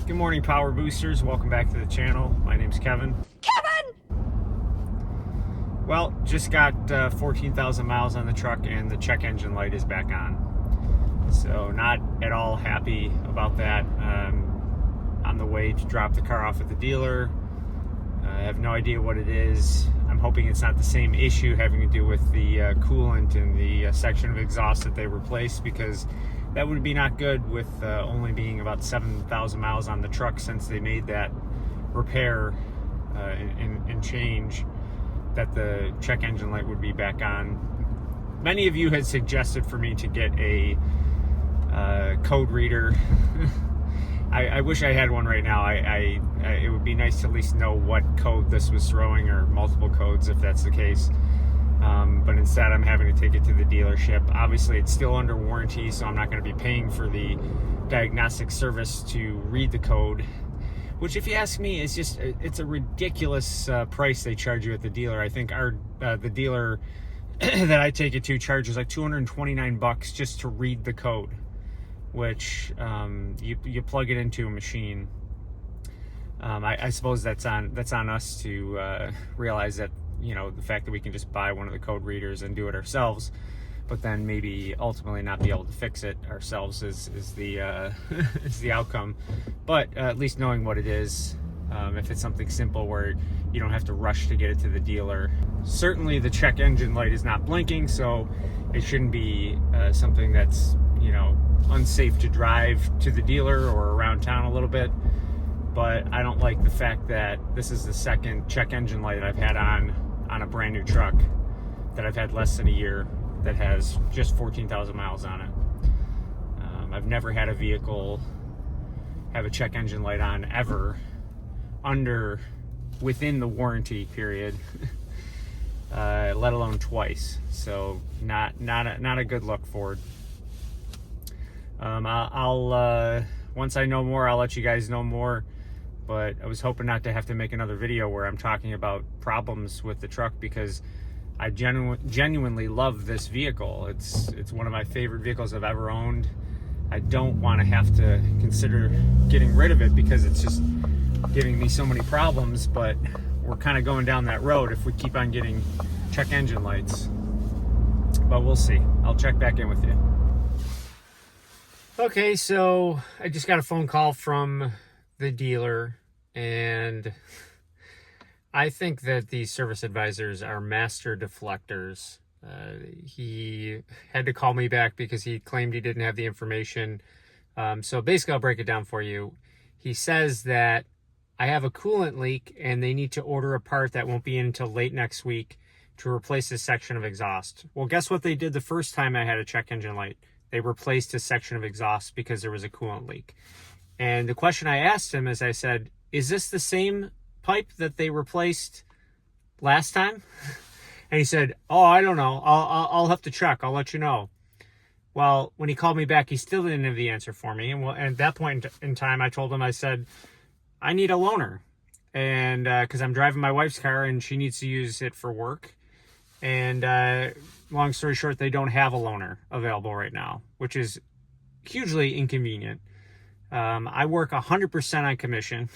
Good morning, Power Boosters. Welcome back to the channel. My name's Kevin. Well, just got 14,000 miles on the truck and the check engine light is back on. So not at all happy about that. On the way to drop the car off at the dealer. I have no idea what it is. I'm hoping it's not the same issue having to do with the coolant in the section of exhaust that they replaced, because that would be not good with only being about 7,000 miles on the truck since they made that repair and change, that the check engine light would be back on. Many of you had suggested for me to get a code reader. I wish I had one right now. It would be nice to at least know what code this was throwing, or multiple codes if that's the case. But instead I'm having to take it to the dealership. Obviously it's still under warranty, so I'm not going to be paying for the diagnostic service to read the code, which, if you ask me, is just, it's a ridiculous price they charge you at the dealer. I think the dealer that I take it to charges like $229 just to read the code, which you plug it into a machine. I suppose that's on us to realize that, you know, the fact that we can just buy one of the code readers and do it ourselves, but then maybe ultimately not be able to fix it ourselves is the is the outcome. But at least knowing what it is, if it's something simple where you don't have to rush to get it to the dealer. Certainly the check engine light is not blinking, so it shouldn't be something that's, you know, unsafe to drive to the dealer or around town a little bit. But I don't like the fact that this is the second check engine light I've had on a brand new truck that I've had less than a year that has just 14,000 miles on it. I've never had a vehicle have a check engine light on ever within the warranty period, let alone twice. So not a good look forward. I'll once I know more, I'll let you guys know more. But I was hoping not to have to make another video where I'm talking about problems with the truck, because I genuinely love this vehicle. It's one of my favorite vehicles I've ever owned. I don't want to have to consider getting rid of it because it's just giving me so many problems, but we're kind of going down that road if we keep on getting check engine lights. But we'll see. I'll check back in with you. Okay, so I just got a phone call from the dealer, and I think that these service advisors are master deflectors. He had to call me back because he claimed he didn't have the information. So basically, I'll break it down for you. He says that I have a coolant leak and they need to order a part that won't be in until late next week to replace this section of exhaust. Well, guess what they did the first time I had a check engine light? They replaced a section of exhaust because there was a coolant leak. And the question I asked him is, I said, is this the same pipe that they replaced last time? And he said, oh, I don't know. I'll have to check. I'll let you know. Well, when he called me back, he still didn't have the answer for me. And at that point in time, I told him, I said, I need a loaner. And because I'm driving my wife's car and she needs to use it for work. And long story short, they don't have a loaner available right now, which is hugely inconvenient. I work 100% on commission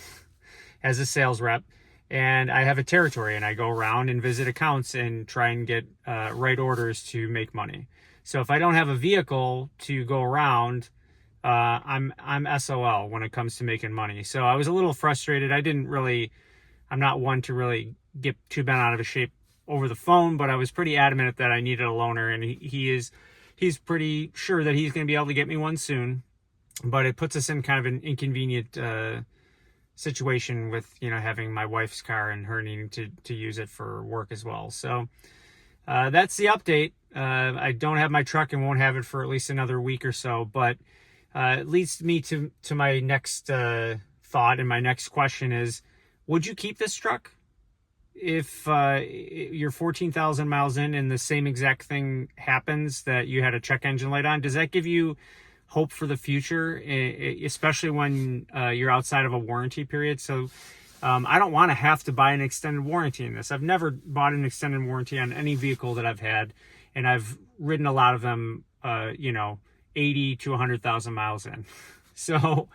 as a sales rep, and I have a territory, and I go around and visit accounts and try and get right orders to make money. So if I don't have a vehicle to go around, I'm SOL when it comes to making money. So I was a little frustrated. I'm not one to really get too bent out of shape over the phone, but I was pretty adamant that I needed a loaner, and he's pretty sure that he's going to be able to get me one soon. But it puts us in kind of an inconvenient situation with, you know, having my wife's car and her needing to use it for work as well. So that's the update. I don't have my truck and won't have it for at least another week or so. But it leads me to my next thought, and my next question is, would you keep this truck if you're 14,000 miles in and the same exact thing happens that you had a check engine light on? Does that give you hope for the future, especially when you're outside of a warranty period? So I don't want to have to buy an extended warranty in this. I've never bought an extended warranty on any vehicle that I've had, and I've ridden a lot of them, 80 to 100,000 miles in. So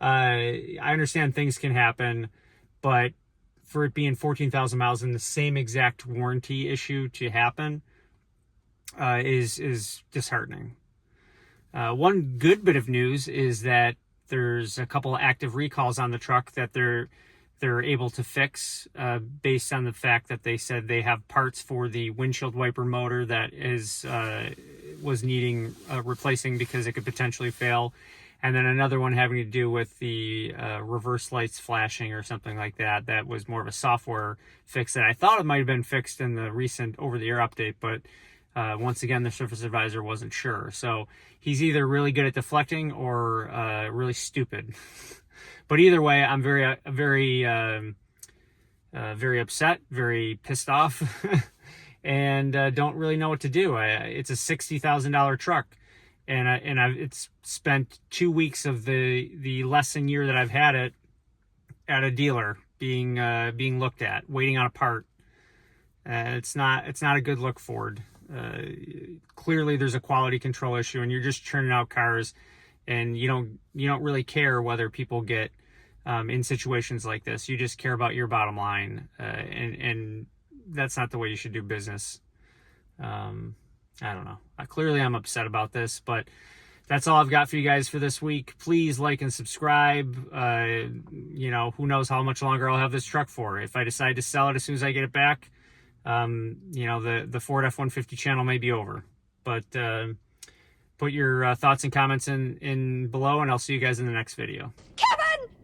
I understand things can happen, but for it being 14,000 miles and the same exact warranty issue to happen is disheartening. One good bit of news is that there's a couple of active recalls on the truck that they're able to fix based on the fact that they said they have parts for the windshield wiper motor that was needing replacing because it could potentially fail. And then another one having to do with the reverse lights flashing or something like that. That was more of a software fix that I thought it might have been fixed in the recent over-the-air update, but once again, the service advisor wasn't sure. So he's either really good at deflecting or really stupid. But either way, I'm very upset, very pissed off, and don't really know what to do. It's a $60,000 truck, and it's spent 2 weeks of the less than year that I've had it at a dealer being looked at, waiting on a part. It's not a good look forward. Clearly, there's a quality control issue, and you're just churning out cars, and you don't really care whether people get in situations like this. You just care about your bottom line, and that's not the way you should do business. I don't know. Clearly, I'm upset about this, but that's all I've got for you guys for this week. Please like and subscribe. Who knows how much longer I'll have this truck for. If I decide to sell it as soon as I get it back, the Ford F-150 channel may be over. But put your thoughts and comments in below, and I'll see you guys in the next video.